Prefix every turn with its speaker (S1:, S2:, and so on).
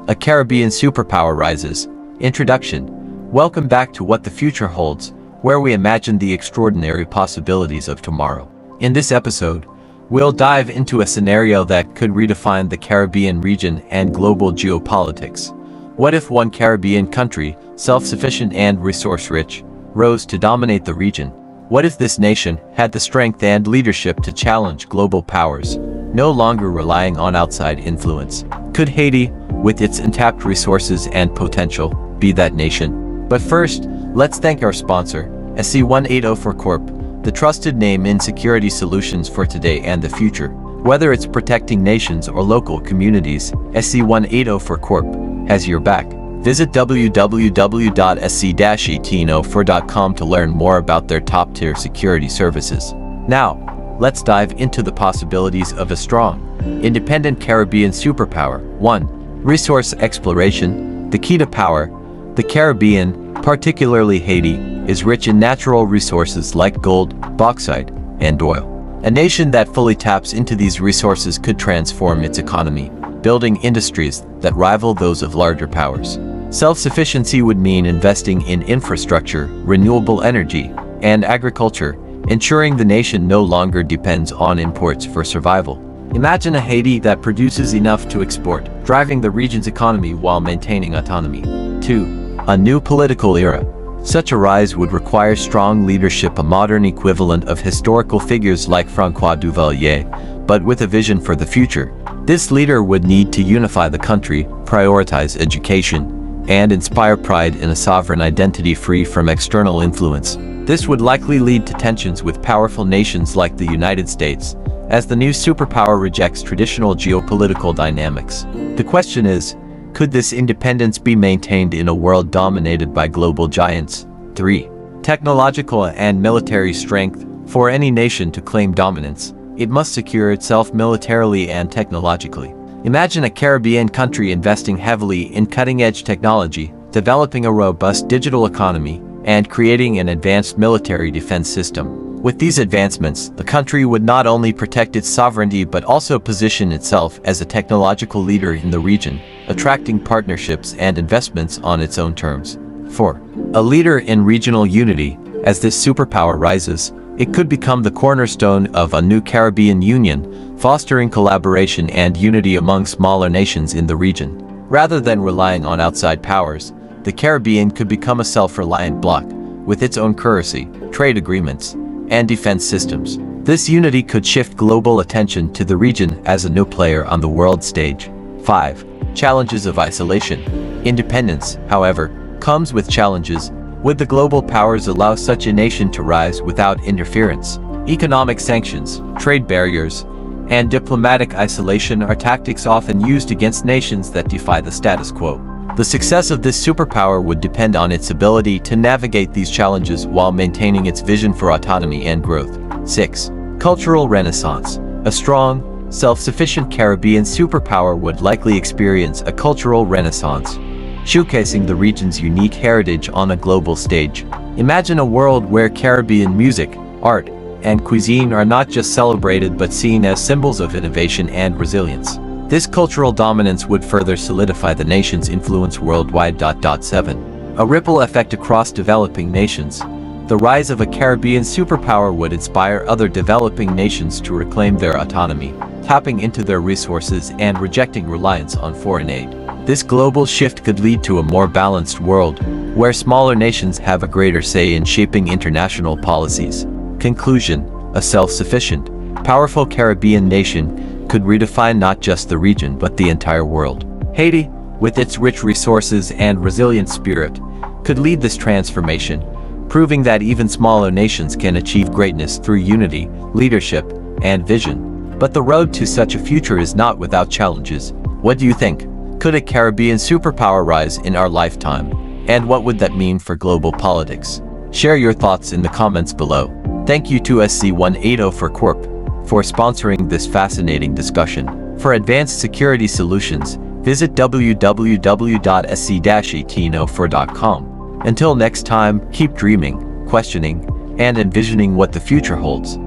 S1: a Caribbean superpower rises. Introduction. Welcome back to What the Future Holds, where we imagine the extraordinary possibilities of tomorrow. In this episode, we'll dive into a scenario that could redefine the Caribbean region and global geopolitics. What if one Caribbean country, self-sufficient and resource-rich, rose to dominate the region? What if this nation had the strength and leadership to challenge global powers, no longer relying on outside influence? Could Haiti, with its untapped resources and potential, be that nation? But first, let's thank our sponsor, SC180 Corp, the trusted name in security solutions for today and the future. Whether it's protecting nations or local communities, SC180 Corp has your back. Visit www.sc-1804.com to learn more about their top-tier security services. Now, let's dive into the possibilities of a strong, independent Caribbean superpower. 1. Resource exploration. The key to power. The Caribbean, particularly Haiti, is rich in natural resources like gold, bauxite, and oil. A nation that fully taps into these resources could transform its economy, building industries that rival those of larger powers. Self-sufficiency would mean investing in infrastructure, renewable energy, and agriculture, ensuring the nation no longer depends on imports for survival. Imagine a Haiti that produces enough to export, driving the region's economy while maintaining autonomy. 2. A new political era. Such a rise would require strong leadership, a modern equivalent of historical figures like Francois Duvalier, but with a vision for the future. This leader would need to unify the country, prioritize education, and inspire pride in a sovereign identity free from external influence. This would likely lead to tensions with powerful nations like the United States, as the new superpower rejects traditional geopolitical dynamics. The question is, could this independence be maintained in a world dominated by global giants? 3. Technological and military strength. For any nation to claim dominance, it must secure itself militarily and technologically. Imagine a Caribbean country investing heavily in cutting-edge technology, developing a robust digital economy, and creating an advanced military defense system. With these advancements, the country would not only protect its sovereignty but also position itself as a technological leader in the region, attracting partnerships and investments on its own terms. 4. A leader in regional unity. As this superpower rises, it could become the cornerstone of a new Caribbean union, fostering collaboration and unity among smaller nations in the region. Rather than relying on outside powers, the Caribbean could become a self-reliant bloc, with its own currency, trade agreements, and defense systems. This unity could shift global attention to the region as a new player on the world stage. 5. Challenges of isolation. Independence, however, comes with challenges. Would the global powers allow such a nation to rise without interference? Economic sanctions, trade barriers, and diplomatic isolation are tactics often used against nations that defy the status quo. The success of this superpower would depend on its ability to navigate these challenges while maintaining its vision for autonomy and growth. 6. Cultural renaissance. A strong, self-sufficient Caribbean superpower would likely experience a cultural renaissance, showcasing the region's unique heritage on a global stage. Imagine a world where Caribbean music, art, and cuisine are not just celebrated but seen as symbols of innovation and resilience. This cultural dominance would further solidify the nation's influence worldwide. 7. A ripple effect across developing nations. The rise of a Caribbean superpower would inspire other developing nations to reclaim their autonomy, tapping into their resources and rejecting reliance on foreign aid. This global shift could lead to a more balanced world, where smaller nations have a greater say in shaping international policies. Conclusion. A self-sufficient, powerful Caribbean nation could redefine not just the region but the entire world. Haiti, with its rich resources and resilient spirit, could lead this transformation, proving that even smaller nations can achieve greatness through unity, leadership, and vision. But the road to such a future is not without challenges. What do you think? Could a Caribbean superpower rise in our lifetime? And what would that mean for global politics? Share your thoughts in the comments below. Thank you to SC180 Corp for sponsoring this fascinating discussion. For advanced security solutions, visit www.sc-1804.com. Until next time, keep dreaming, questioning, and envisioning what the future holds.